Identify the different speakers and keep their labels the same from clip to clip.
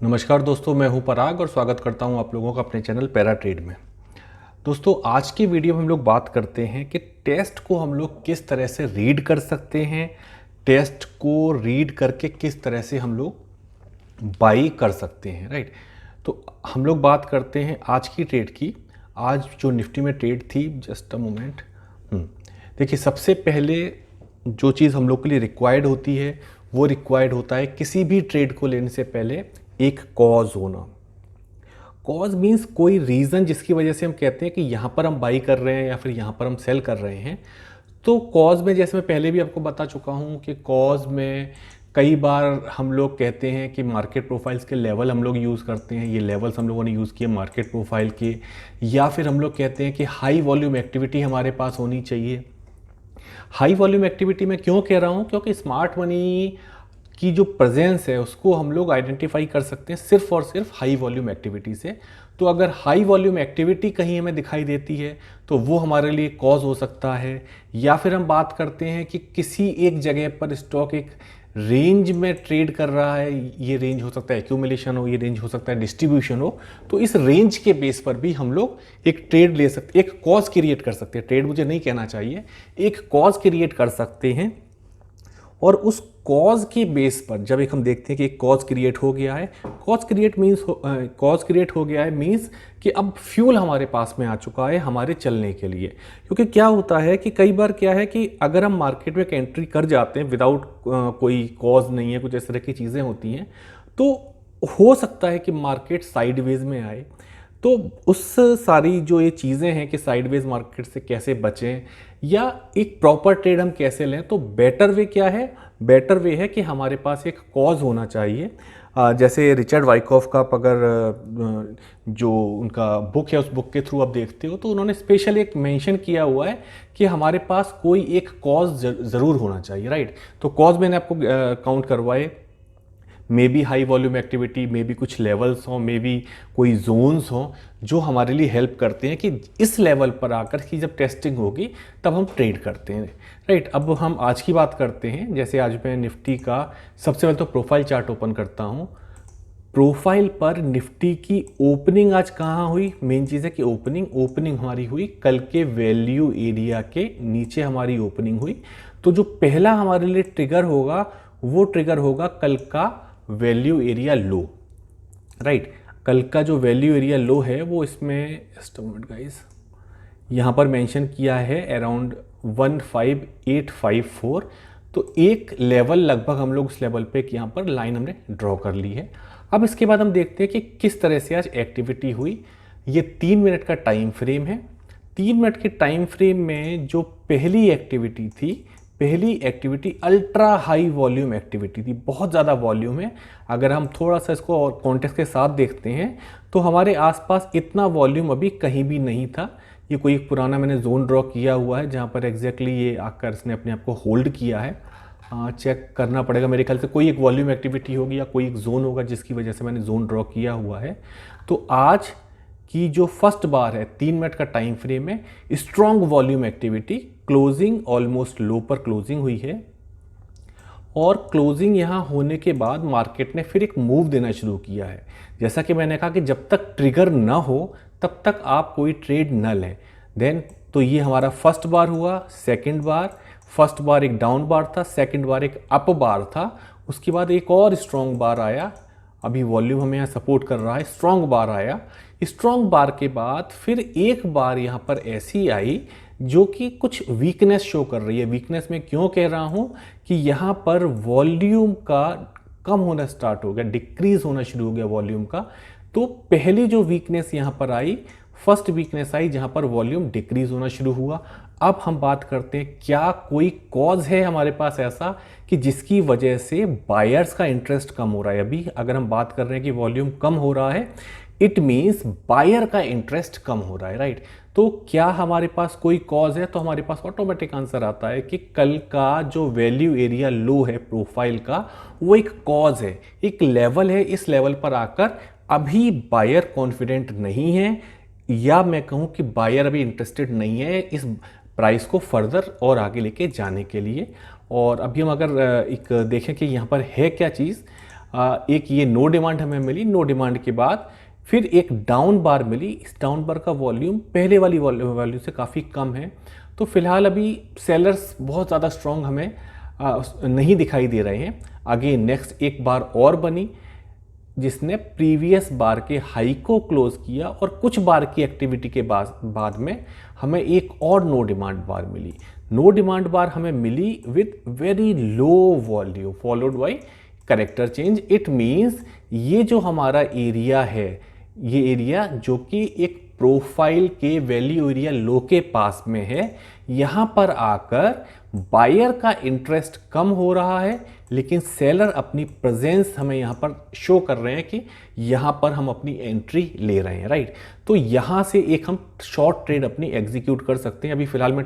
Speaker 1: नमस्कार दोस्तों, मैं हूं पराग और स्वागत करता हूं आप लोगों का अपने चैनल पैरा ट्रेड में। दोस्तों, आज की वीडियो में हम लोग बात करते हैं कि टेस्ट को हम लोग किस तरह से रीड कर सकते हैं, टेस्ट को रीड करके किस तरह से हम लोग बाई कर सकते हैं, राइट। तो हम लोग बात करते हैं आज की ट्रेड की। आज जो निफ्टी में ट्रेड थी, जस्ट अ मोमेंट। देखिए, सबसे पहले जो चीज़ हम लोग के लिए रिक्वायर्ड होती है वो रिक्वायर्ड होता है किसी भी ट्रेड को लेने से पहले एक कॉज होना। कॉज मीन्स कोई रीज़न जिसकी वजह से हम कहते हैं कि यहाँ पर हम बाई कर रहे हैं या फिर यहाँ पर हम सेल कर रहे हैं। तो कॉज में, जैसे मैं पहले भी आपको बता चुका हूँ कि कॉज में कई बार हम लोग कहते हैं कि मार्केट प्रोफाइल्स के लेवल हम लोग यूज़ करते हैं। ये लेवल्स हम लोगों ने यूज़ किए मार्केट प्रोफाइल के, या फिर हम लोग कहते हैं कि हाई वॉल्यूम एक्टिविटी हमारे पास होनी चाहिए। हाई वॉल्यूम एक्टिविटी मैं क्यों कह रहा हूँ, क्योंकि स्मार्ट मनी की जो प्रेजेंस है उसको हम लोग आइडेंटिफाई कर सकते हैं सिर्फ और सिर्फ हाई वॉल्यूम एक्टिविटी से। तो अगर हाई वॉल्यूम एक्टिविटी कहीं हमें दिखाई देती है तो वो हमारे लिए कॉज हो सकता है। या फिर हम बात करते हैं कि किसी एक जगह पर स्टॉक एक रेंज में ट्रेड कर रहा है। ये रेंज हो सकता है एक्यूमुलेशन हो, ये रेंज हो सकता है डिस्ट्रीब्यूशन हो। तो इस रेंज के बेस पर भी हम लोग एक ट्रेड ले सकते, एक कॉज क्रिएट कर सकते हैं। ट्रेड मुझे नहीं कहना चाहिए, एक कॉज क्रिएट कर सकते हैं। और उस कॉज के बेस पर जब एक हम देखते हैं कि एक कॉज क्रिएट हो गया है, कॉज क्रिएट हो गया है मीन्स कि अब फ्यूल हमारे पास में आ चुका है हमारे चलने के लिए। क्योंकि क्या होता है कि कई बार क्या है कि अगर हम मार्केट में एंट्री कर जाते हैं विदाउट कोई कॉज नहीं है, कुछ इस तरह की चीज़ें होती हैं, तो हो सकता है कि मार्केट साइडवेज में आए। तो उस सारी जो ये चीज़ें हैं कि साइडवेज मार्केट से कैसे बचें या एक प्रॉपर ट्रेड हम कैसे लें, तो बेटर वे क्या है? बेटर वे है कि हमारे पास एक कॉज होना चाहिए। जैसे रिचर्ड वाइकॉफ का आप अगर जो उनका बुक है उस बुक के थ्रू आप देखते हो तो उन्होंने स्पेशल एक मेंशन किया हुआ है कि हमारे पास कोई एक कॉज ज़रूर होना चाहिए, राइट। तो कॉज मैंने आपको काउंट करवाए, may be high volume activity, may be कुछ लेवल्स हों, मे बी कोई जोन्स हों जो हमारे लिए हेल्प करते हैं कि इस लेवल पर आकर की जब टेस्टिंग होगी तब हम ट्रेड करते हैं, राइट। अब हम आज की बात करते हैं। जैसे आज मैं निफ्टी का सबसे पहले तो प्रोफाइल चार्ट ओपन करता हूँ। प्रोफाइल पर निफ्टी की ओपनिंग आज कहाँ हुई? मेन चीज़ है कि ओपनिंग हमारी हुई कल के वैल्यू एरिया के नीचे हमारी ओपनिंग हुई। तो जो पहला हमारे लिए ट्रिगर होगा वो ट्रिगर होगा कल का वैल्यू एरिया लो, राइट। कल का जो वैल्यू एरिया लो है वो इसमें जस्ट अ मिनट गाइस, यहाँ पर मेंशन किया है अराउंड 15854। तो एक लेवल लगभग हम लोग उस लेवल पे यहाँ पर लाइन हमने ड्रॉ कर ली है। अब इसके बाद हम देखते हैं कि किस तरह से आज एक्टिविटी हुई। ये 3 मिनट का टाइम फ्रेम है। 3 मिनट के टाइम फ्रेम में जो पहली activity ultra high volume activity थी, बहुत ज़्यादा वॉल्यूम है। अगर हम थोड़ा सा इसको और कॉन्टेक्स्ट के साथ देखते हैं तो हमारे आसपास इतना वॉल्यूम अभी कहीं भी नहीं था। ये कोई एक पुराना मैंने जोन ड्रॉ किया हुआ है जहाँ पर एग्जैक्टली ये आकर इसने अपने आप को होल्ड किया है। चेक करना पड़ेगा, मेरे ख्याल से कोई एक वॉल्यूम एक्टिविटी होगी या कोई एक जोन होगा जिसकी वजह से मैंने जोन ड्रॉ किया हुआ है। तो आज की जो फर्स्ट बार है 3 मिनट का टाइम फ्रेम में strong volume activity, closing almost low पर क्लोजिंग हुई है। और क्लोजिंग यहाँ होने के बाद मार्केट ने फिर एक मूव देना शुरू किया है। जैसा कि मैंने कहा कि जब तक ट्रिगर ना हो तब तक आप कोई ट्रेड न लें। देन तो ये हमारा फर्स्ट बार हुआ, सेकंड बार, फर्स्ट बार एक डाउन बार था, सेकंड बार एक अप बार था, उसके बाद एक और स्ट्रॉन्ग बार आया। अभी वॉल्यूम हमें यहाँ सपोर्ट कर रहा है, स्ट्रॉन्ग बार आया। स्ट्रॉन्ग बार के बाद फिर एक बार यहाँ पर ऐसी आई जो कि कुछ वीकनेस शो कर रही है। वीकनेस में क्यों कह रहा हूँ कि यहाँ पर वॉल्यूम का कम होना स्टार्ट हो गया, डिक्रीज होना शुरू हो गया वॉल्यूम का। तो पहली जो वीकनेस यहाँ पर आई, फर्स्ट वीकनेस आई जहाँ पर वॉल्यूम डिक्रीज होना शुरू हुआ। अब हम बात करते हैं क्या कोई कॉज है हमारे पास ऐसा कि जिसकी वजह से बायर्स का इंटरेस्ट कम हो रहा है। अभी अगर हम बात कर रहे हैं कि वॉल्यूम कम हो रहा है, इट मीन्स बायर का इंटरेस्ट कम हो रहा है, राइट। तो क्या हमारे पास कोई कॉज है? तो हमारे पास ऑटोमेटिक आंसर आता है कि कल का जो वैल्यू एरिया लो है प्रोफाइल का वो एक कॉज है, एक लेवल है। इस लेवल पर आकर अभी बायर कॉन्फिडेंट नहीं है, या मैं कहूँ कि बायर अभी इंटरेस्टेड नहीं है इस प्राइस को फर्दर और आगे लेके जाने के लिए। और अभी हम अगर एक देखें कि यहाँ पर है क्या चीज़, एक ये नो डिमांड हमें मिली, नो डिमांड के बाद फिर एक डाउन बार मिली। इस डाउन बार का वॉल्यूम पहले वाली वॉल्यूम से काफ़ी कम है, तो फिलहाल अभी सेलर्स बहुत ज़्यादा स्ट्रॉन्ग हमें नहीं दिखाई दे रहे हैं। आगे नेक्स्ट एक बार और बनी जिसने प्रीवियस बार के हाई को क्लोज किया और कुछ बार की एक्टिविटी के बाद में हमें एक और नो डिमांड बार मिली। नो डिमांड बार हमें मिली with very low volume followed by character change. It means ये जो हमारा एरिया है, ये एरिया जो कि एक प्रोफाइल के वैल्यू एरिया लो के पास में है, यहाँ पर आकर बायर का इंटरेस्ट कम हो रहा है, लेकिन सेलर अपनी प्रेजेंस हमें यहाँ पर शो कर रहे हैं कि यहाँ पर हम अपनी एंट्री ले रहे हैं, राइट। तो यहाँ से एक हम शॉर्ट ट्रेड अपनी एग्जीक्यूट कर सकते हैं। अभी फिलहाल मैं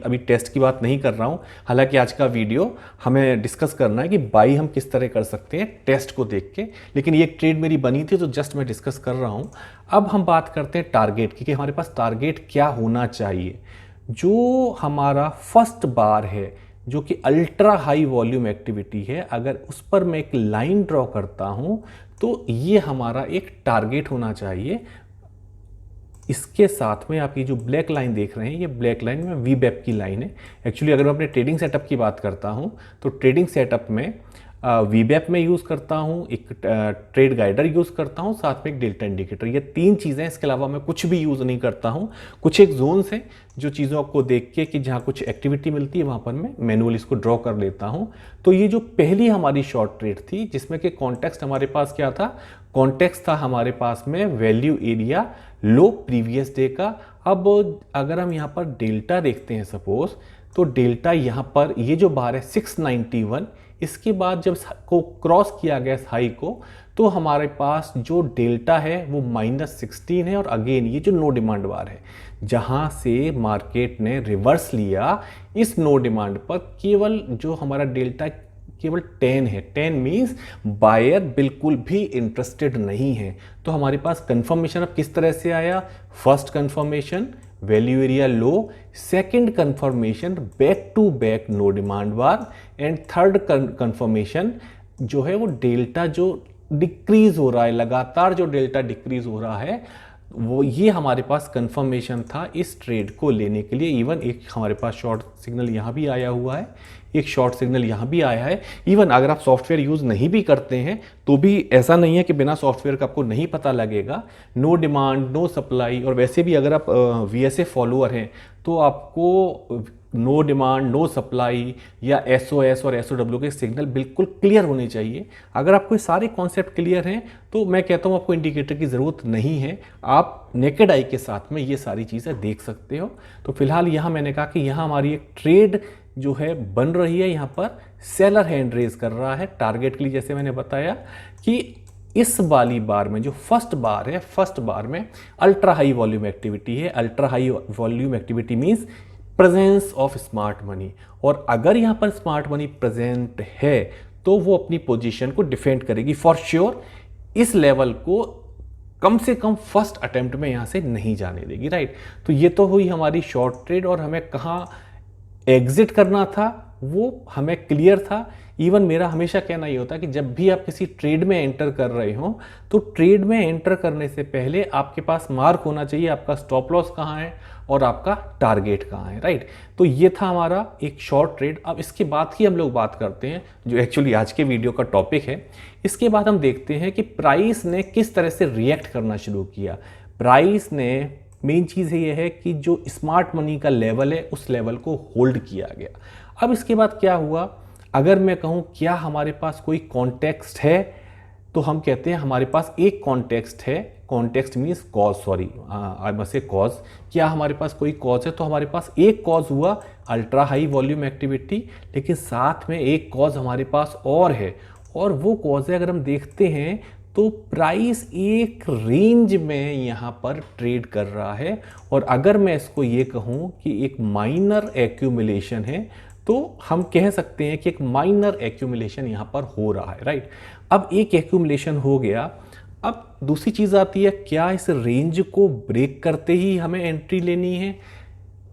Speaker 1: अभी टेस्ट की बात नहीं कर रहा हूँ, हालांकि आज का वीडियो हमें डिस्कस करना है कि बाई हम किस तरह कर सकते हैं टेस्ट को देख के, लेकिन ये ट्रेड मेरी बनी थी तो जस्ट मैं डिस्कस कर रहा हूँ। अब हम बात करते हैं टारगेट की कि हमारे पास टारगेट क्या होना चाहिए। जो हमारा फर्स्ट बार है जो कि अल्ट्रा हाई वॉल्यूम एक्टिविटी है, अगर उस पर मैं एक लाइन ड्रॉ करता हूं तो ये हमारा एक टारगेट होना चाहिए। इसके साथ में आप ये जो ब्लैक लाइन देख रहे हैं, ये ब्लैक लाइन में वीबैप की लाइन है। एक्चुअली अगर मैं अपने ट्रेडिंग सेटअप की बात करता हूं तो ट्रेडिंग सेटअप में वीबैप में यूज़ करता हूँ, एक ट्रेड गाइडर यूज़ करता हूँ, साथ में एक डेल्टा इंडिकेटर। ये तीन चीज़ें, इसके अलावा मैं कुछ भी यूज़ नहीं करता हूँ। कुछ एक जोन्स हैं जो चीज़ों को देख के कि जहाँ कुछ एक्टिविटी मिलती है वहाँ पर मैं मैनुअली इसको ड्रॉ कर लेता हूँ। तो ये जो पहली हमारी शॉर्ट ट्रेड थी जिसमें कि कॉन्टेक्स्ट हमारे पास क्या था, कॉन्टेक्स्ट था हमारे पास में वैल्यू एरिया लो प्रीवियस डे का। अब अगर हम यहाँ पर डेल्टा देखते हैं सपोज, तो डेल्टा यहाँ पर ये जो बार है 691, इसके बाद जब को क्रॉस किया गया इस हाई को, तो हमारे पास जो डेल्टा है वो -16 है। और अगेन ये जो नो डिमांड बार है जहां से मार्केट ने रिवर्स लिया, इस नो डिमांड पर केवल जो हमारा डेल्टा केवल 10 है। 10 मीन्स बायर बिल्कुल भी इंटरेस्टेड नहीं है। तो हमारे पास कंफर्मेशन अब किस तरह से आया, first confirmation value area low, second confirmation back to back no demand bar, and third confirmation जो है वो डेल्टा जो डिक्रीज हो रहा है, लगातार जो डेल्टा डिक्रीज हो रहा है, वो ये हमारे पास कंफर्मेशन था इस ट्रेड को लेने के लिए। इवन एक हमारे पास शॉर्ट सिग्नल यहाँ भी आया हुआ है, एक शॉर्ट सिग्नल यहाँ भी आया है। इवन अगर आप सॉफ्टवेयर यूज़ नहीं भी करते हैं तो भी ऐसा नहीं है कि बिना सॉफ्टवेयर का आपको नहीं पता लगेगा। नो डिमांड, नो सप्लाई, और वैसे भी अगर आप VSA फॉलोअर हैं तो आपको नो डिमांड, नो सप्लाई या SOS और SOW के सिग्नल बिल्कुल क्लियर होने चाहिए। अगर आपको ये सारे कॉन्सेप्ट क्लियर हैं तो मैं कहता हूँ आपको इंडिकेटर की ज़रूरत नहीं है, आप नेकेड आई के साथ में ये सारी चीज़ें देख सकते हो। तो फिलहाल यहाँ मैंने कहा कि यहाँ हमारी एक ट्रेड जो है बन रही है, यहाँ पर सेलर हैंड रेज कर रहा है टारगेट के लिए। जैसे मैंने बताया कि इस वाली बार में जो फर्स्ट बार है, फर्स्ट बार में अल्ट्रा हाई वॉल्यूम एक्टिविटी है। Ultra high volume activity means presence of smart money, और अगर यहाँ पर स्मार्ट मनी प्रेजेंट है तो वो अपनी पोजीशन को डिफेंड करेगी फॉर श्योर। इस लेवल को कम से कम फर्स्ट अटेम्प्ट में यहाँ से नहीं जाने देगी, राइट। तो ये तो हुई हमारी शॉर्ट ट्रेड, और हमें कहाँ एग्जिट करना था वो हमें क्लियर था। इवन मेरा हमेशा कहना ये होता है कि जब भी आप किसी ट्रेड में एंटर कर रहे हो तो ट्रेड में एंटर करने से पहले आपके पास मार्क होना चाहिए आपका स्टॉप लॉस कहाँ है और आपका टारगेट कहाँ है, राइट। तो ये था हमारा एक शॉर्ट ट्रेड। अब इसके बाद ही हम लोग बात करते हैं जो एक्चुअली आज के वीडियो का टॉपिक है। इसके बाद हम देखते हैं कि प्राइस ने किस तरह से रिएक्ट करना शुरू किया। प्राइस ने, मेन चीज़ ये है कि जो स्मार्ट मनी का लेवल है उस लेवल को होल्ड किया गया। अब इसके बाद क्या हुआ, अगर मैं कहूँ क्या हमारे पास कोई कॉन्टेक्स्ट है, तो हम कहते हैं हमारे पास एक कॉन्टेक्स्ट है। Context means cause, sorry I must say cause. क्या हमारे पास कोई कॉज है, तो हमारे पास एक कॉज हुआ अल्ट्रा हाई वॉल्यूम एक्टिविटी, लेकिन साथ में एक कॉज हमारे पास और है, और वो कॉज है अगर हम देखते हैं तो प्राइस एक रेंज में यहाँ पर ट्रेड कर रहा है। और अगर मैं इसको ये कहूँ कि एक माइनर एक्यूमुलेशन है, तो हम कह सकते हैं कि एक माइनर एक्यूमुलेशन यहाँ पर हो रहा है, राइट। अब एक एक्यूमुलेशन हो गया, अब दूसरी चीज़ आती है क्या इस रेंज को ब्रेक करते ही हमें एंट्री लेनी है।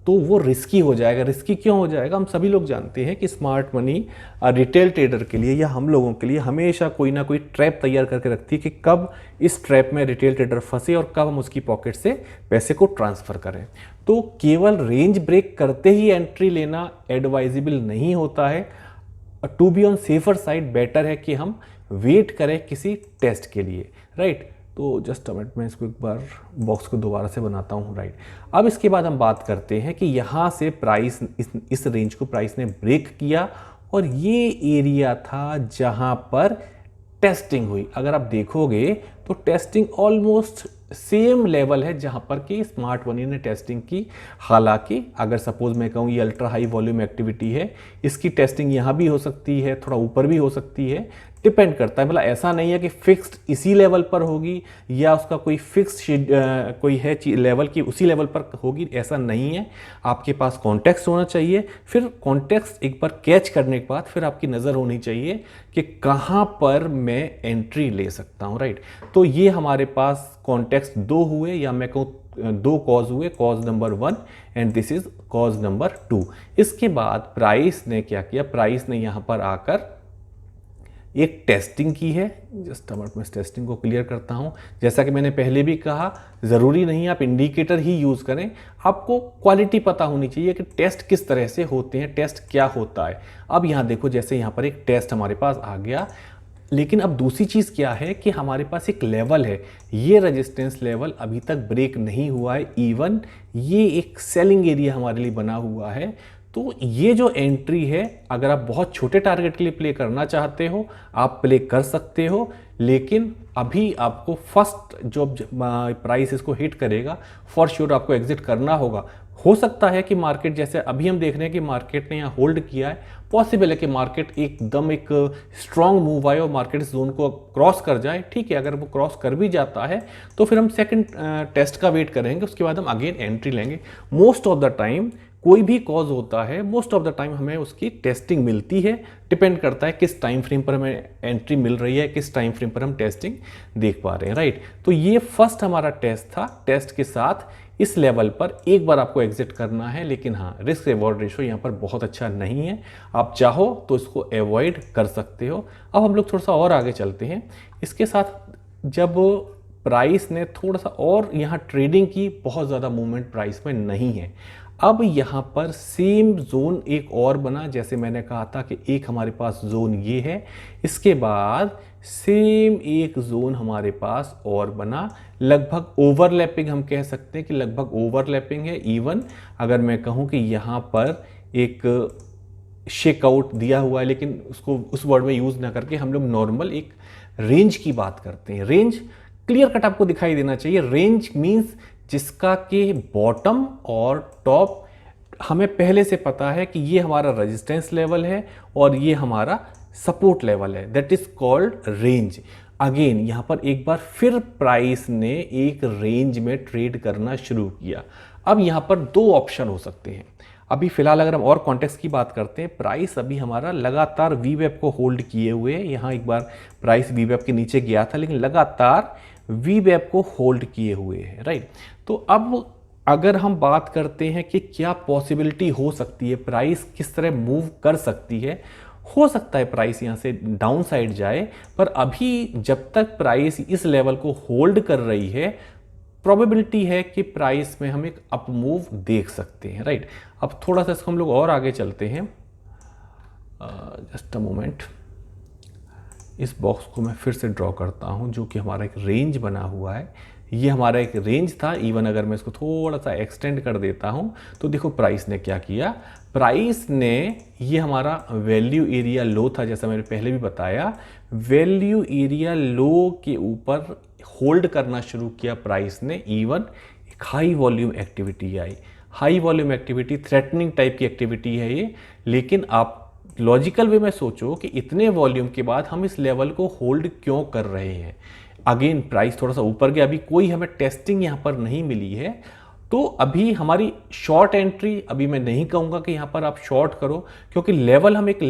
Speaker 1: तो वो रिस्की हो जाएगा। रिस्की क्यों हो जाएगा? हम सभी लोग जानते हैं कि स्मार्ट मनी रिटेल ट्रेडर के लिए या हम लोगों के लिए हमेशा कोई ना कोई ट्रैप तैयार करके रखती है कि कब इस ट्रैप में रिटेल ट्रेडर फंसे और कब हम उसकी पॉकेट से पैसे को ट्रांसफ़र करें। तो केवल रेंज ब्रेक करते ही एंट्री लेना एडवाइजेबल नहीं होता है। To be on safer side better है कि हम वेट करें किसी टेस्ट के लिए, राइट। तो जस्ट अ मिनट, मैं इसको एक बार बॉक्स को दोबारा से बनाता हूँ, राइट। अब इसके बाद हम बात करते हैं कि यहाँ से प्राइस इस रेंज को प्राइस ने ब्रेक किया और ये एरिया था जहाँ पर टेस्टिंग हुई। अगर आप देखोगे तो टेस्टिंग ऑलमोस्ट सेम लेवल है जहाँ पर कि स्मार्ट मनी ने टेस्टिंग की। हालांकि अगर सपोज मैं कहूँ ये अल्ट्रा हाई वॉल्यूम एक्टिविटी है, इसकी टेस्टिंग यहाँ भी हो सकती है, थोड़ा ऊपर भी हो सकती है, डिपेंड करता है। मतलब ऐसा नहीं है कि फिक्स्ड इसी लेवल पर होगी या उसका कोई फिक्स्ड कोई है लेवल की उसी लेवल पर होगी, ऐसा नहीं है। आपके पास कॉन्टेक्स्ट होना चाहिए, फिर कॉन्टेक्स्ट एक बार कैच करने के बाद फिर आपकी नज़र होनी चाहिए कि कहाँ पर मैं एंट्री ले सकता हूँ, राइट। तो ये हमारे पास कॉन्टेक्स्ट दो हुए, या मैं कहूँ दो कॉज हुए, cause number 1 and this is cause number 2। इसके बाद प्राइस ने क्या किया? प्राइस ने यहाँ पर आकर एक टेस्टिंग की है। जस्ट मैं इस टेस्टिंग को क्लियर करता हूँ। जैसा कि मैंने पहले भी कहा, ज़रूरी नहीं आप इंडिकेटर ही यूज़ करें, आपको क्वालिटी पता होनी चाहिए कि टेस्ट किस तरह से होते हैं, टेस्ट क्या होता है। अब यहाँ देखो, जैसे यहाँ पर एक टेस्ट हमारे पास आ गया, लेकिन अब दूसरी चीज़ क्या है कि हमारे पास एक लेवल है, ये रेजिस्टेंस लेवल अभी तक ब्रेक नहीं हुआ है। इवन ये एक सेलिंग एरिया हमारे लिए बना हुआ है। तो ये जो एंट्री है, अगर आप बहुत छोटे टारगेट के लिए प्ले करना चाहते हो आप प्ले कर सकते हो, लेकिन अभी आपको फर्स्ट जो प्राइस इसको हिट करेगा फॉर श्योर आपको एग्जिट करना होगा। हो सकता है कि मार्केट, जैसे अभी हम देख रहे हैं कि मार्केट ने यहाँ होल्ड किया है, पॉसिबल है कि मार्केट एकदम एक स्ट्रॉन्ग मूव आए और मार्केट इस जोन को क्रॉस कर जाए। ठीक है, अगर वो क्रॉस कर भी जाता है तो फिर हम सेकंड टेस्ट का वेट करेंगे, उसके बाद हम अगेन एंट्री लेंगे। मोस्ट ऑफ द टाइम कोई भी कॉज होता है, मोस्ट ऑफ द टाइम हमें उसकी टेस्टिंग मिलती है। डिपेंड करता है किस टाइम फ्रेम पर हमें एंट्री मिल रही है, किस टाइम फ्रेम पर हम टेस्टिंग देख पा रहे हैं, राइट। तो ये फर्स्ट हमारा टेस्ट था। टेस्ट के साथ इस लेवल पर एक बार आपको एग्जिट करना है, लेकिन हाँ, रिस्क रिवॉर्ड रेशो यहाँ पर बहुत अच्छा नहीं है। आप चाहो तो इसको अवॉइड कर सकते हो। अब हम लोग थोड़ा सा और आगे चलते हैं। इसके साथ जब प्राइस ने थोड़ा सा और यहाँ ट्रेडिंग की, बहुत ज़्यादा मूवमेंट प्राइस में नहीं है। अब यहाँ पर सेम जोन एक और बना, जैसे मैंने कहा था कि एक हमारे पास जोन ये है, इसके बाद सेम एक जोन हमारे पास और बना, लगभग ओवरलैपिंग हम कह सकते हैं कि लगभग ओवरलैपिंग है। इवन अगर मैं कहूँ कि यहाँ पर एक शेकआउट दिया हुआ है, लेकिन उसको उस वर्ड में यूज़ ना करके हम लोग नॉर्मल एक रेंज की बात करते हैं। रेंज क्लियर कट आपको दिखाई देना चाहिए। रेंज मीन्स जिसका कि बॉटम और टॉप हमें पहले से पता है कि ये हमारा रेजिस्टेंस लेवल है और ये हमारा सपोर्ट लेवल है, that is called range. Again यहाँ पर एक बार फिर प्राइस ने एक रेंज में ट्रेड करना शुरू किया। अब यहाँ पर दो ऑप्शन हो सकते हैं। अभी फिलहाल अगर हम और कॉन्टेक्स्ट की बात करते हैं, प्राइस अभी हमारा लगातार वी वेब को होल्ड किए हुए है। यहाँ एक बार प्राइस वी वेब के नीचे गया था, लेकिन लगातार वी वेब को होल्ड किए हुए है, राइट। तो अब अगर हम बात करते हैं कि क्या पॉसिबिलिटी हो सकती है, प्राइस किस तरह मूव कर सकती है, हो सकता है प्राइस यहाँ से डाउन साइड जाए, पर अभी जब तक प्राइस इस लेवल को होल्ड कर रही है, प्रोबेबिलिटी है कि प्राइस में हम एक अप मूव देख सकते हैं, राइट। अब थोड़ा सा इसको हम लोग और आगे चलते हैं। जस्ट अ मोमेंट, इस बॉक्स को मैं फिर से ड्रॉ करता हूं, जो कि हमारा एक रेंज बना हुआ है। ये हमारा एक रेंज था। इवन अगर मैं इसको थोड़ा सा एक्सटेंड कर देता हूं तो देखो प्राइस ने क्या किया। प्राइस ने, ये हमारा वैल्यू एरिया लो था, जैसा मैंने पहले भी बताया, वैल्यू एरिया लो के ऊपर होल्ड करना शुरू किया प्राइस ने। इवन एक हाई वॉल्यूम एक्टिविटी आई। High volume activity threatening type की एक्टिविटी है ये, लेकिन आप लॉजिकल वे में सोचो कि इतने वॉल्यूम के बाद हम इस लेवल को होल्ड क्यों कर रहे हैं। अगेन प्राइस थोड़ा सा ऊपर गया, अभी कोई हमें टेस्टिंग यहाँ पर नहीं मिली है। तो अभी हमारी शॉर्ट एंट्री, अभी मैं नहीं कहूँगा कि यहाँ पर आप शॉर्ट करो, क्योंकि लेवल हम एक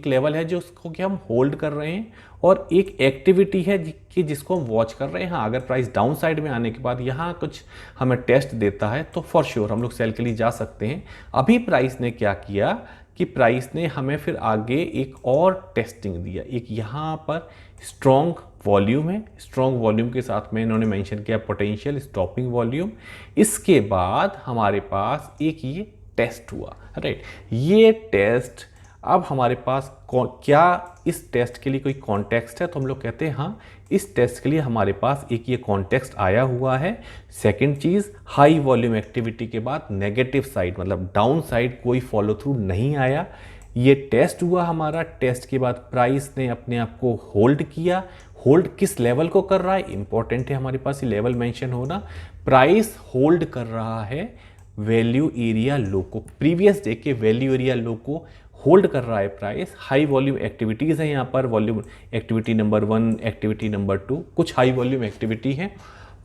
Speaker 1: लेवल है जो उसको कि हम होल्ड कर रहे हैं, और एक एक्टिविटी है कि जिसको हम वॉच कर रहे हैं। हाँ, अगर प्राइस डाउन साइड में आने के बाद यहाँ कुछ हमें टेस्ट देता है तो फॉर श्योर हम लोग सेल के लिए जा सकते हैं। अभी प्राइस ने क्या किया कि प्राइस ने हमें फिर आगे एक और टेस्टिंग दिया। एक यहाँ पर स्ट्रॉन्ग वॉल्यूम है, स्ट्रॉन्ग वॉल्यूम के साथ में इन्होंने मेंशन किया पोटेंशियल स्टॉपिंग वॉल्यूम। इसके बाद हमारे पास एक ये टेस्ट हुआ, राइट। ये टेस्ट, अब हमारे पास क्या इस टेस्ट के लिए कोई कॉन्टेक्स्ट है, तो हम लोग कहते हैं हाँ, इस टेस्ट के लिए हमारे पास एक ये कॉन्टेक्स्ट आया हुआ है। सेकंड चीज़, हाई वॉल्यूम एक्टिविटी के बाद नेगेटिव साइड मतलब डाउन साइड कोई फॉलो थ्रू नहीं आया। ये टेस्ट हुआ हमारा, टेस्ट के बाद प्राइस ने अपने आप को होल्ड किया। होल्ड किस लेवल को कर रहा है, इंपॉर्टेंट है हमारे पास ये लेवल मेंशन होना। प्राइस होल्ड कर रहा है वैल्यू एरिया लो को, प्रीवियस डे के वैल्यू एरिया लो को होल्ड कर रहा है प्राइस। हाई वॉल्यूम एक्टिविटीज़ है यहाँ पर, volume activity number 1, activity number 2, कुछ हाई वॉल्यूम एक्टिविटी है।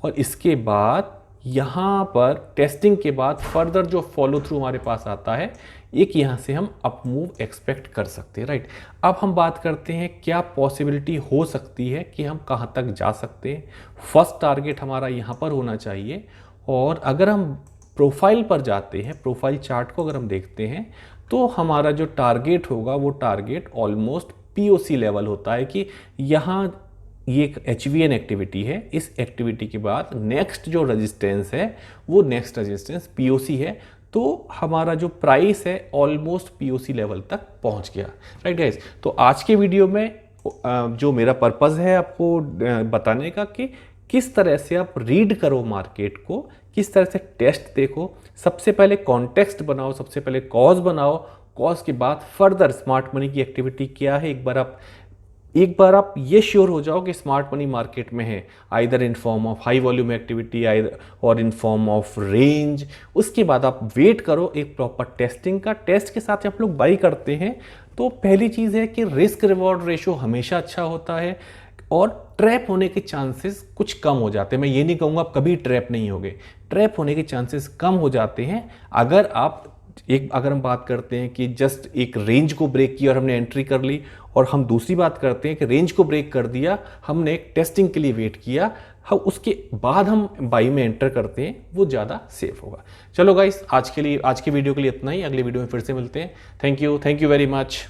Speaker 1: और इसके बाद यहाँ पर टेस्टिंग के बाद फर्दर जो फॉलो थ्रू हमारे पास आता है, एक यहाँ से हम अप मूव एक्सपेक्ट कर सकते हैं, राइट। अब हम बात करते हैं क्या पॉसिबिलिटी हो सकती है कि हम कहाँ तक जा सकते हैं। फर्स्ट टारगेट हमारा यहाँ पर होना चाहिए, और अगर हम प्रोफाइल पर जाते हैं, प्रोफाइल चार्ट को अगर हम देखते हैं, तो हमारा जो टारगेट होगा वो टारगेट ऑलमोस्ट पीओसी लेवल होता है कि यहाँ ये एक HVN एक्टिविटी है। इस एक्टिविटी के बाद नेक्स्ट जो रेजिस्टेंस है वो नेक्स्ट रेजिस्टेंस POC है, तो हमारा जो प्राइस है ऑलमोस्ट POC लेवल तक पहुंच गया, राइट गाइस। तो आज के वीडियो में जो मेरा पर्पज़ है आपको बताने का कि किस तरह से आप रीड करो मार्केट को, किस तरह से टेस्ट देखो। सबसे पहले कॉन्टेक्स्ट बनाओ, सबसे पहले कॉज बनाओ, कॉज के बाद फर्दर स्मार्ट मनी की एक्टिविटी क्या है, एक बार आप ये श्योर हो जाओ कि स्मार्ट मनी मार्केट में है, either in form of high volume activity और इन फॉर्म ऑफ रेंज। उसके बाद आप वेट करो एक प्रॉपर टेस्टिंग का। टेस्ट के साथ आप लोग बाई करते हैं तो पहली चीज़ है कि रिस्क रिवॉर्ड रेशो हमेशा अच्छा होता है, और ट्रैप होने के चांसेस कुछ कम हो जाते हैं। मैं ये नहीं कहूँगा आप कभी ट्रैप नहीं होगे, ट्रैप होने के चांसेस कम हो जाते हैं अगर हम बात करते हैं कि जस्ट एक रेंज को ब्रेक किया और हमने एंट्री कर ली, और हम दूसरी बात करते हैं कि रेंज को ब्रेक कर दिया, हमने एक टेस्टिंग के लिए वेट किया, हम उसके बाद हम बाई में एंटर करते हैं, वो ज़्यादा सेफ होगा। चलो गाइस, आज की वीडियो के लिए इतना ही। अगले वीडियो में फिर से मिलते हैं। Thank you very much.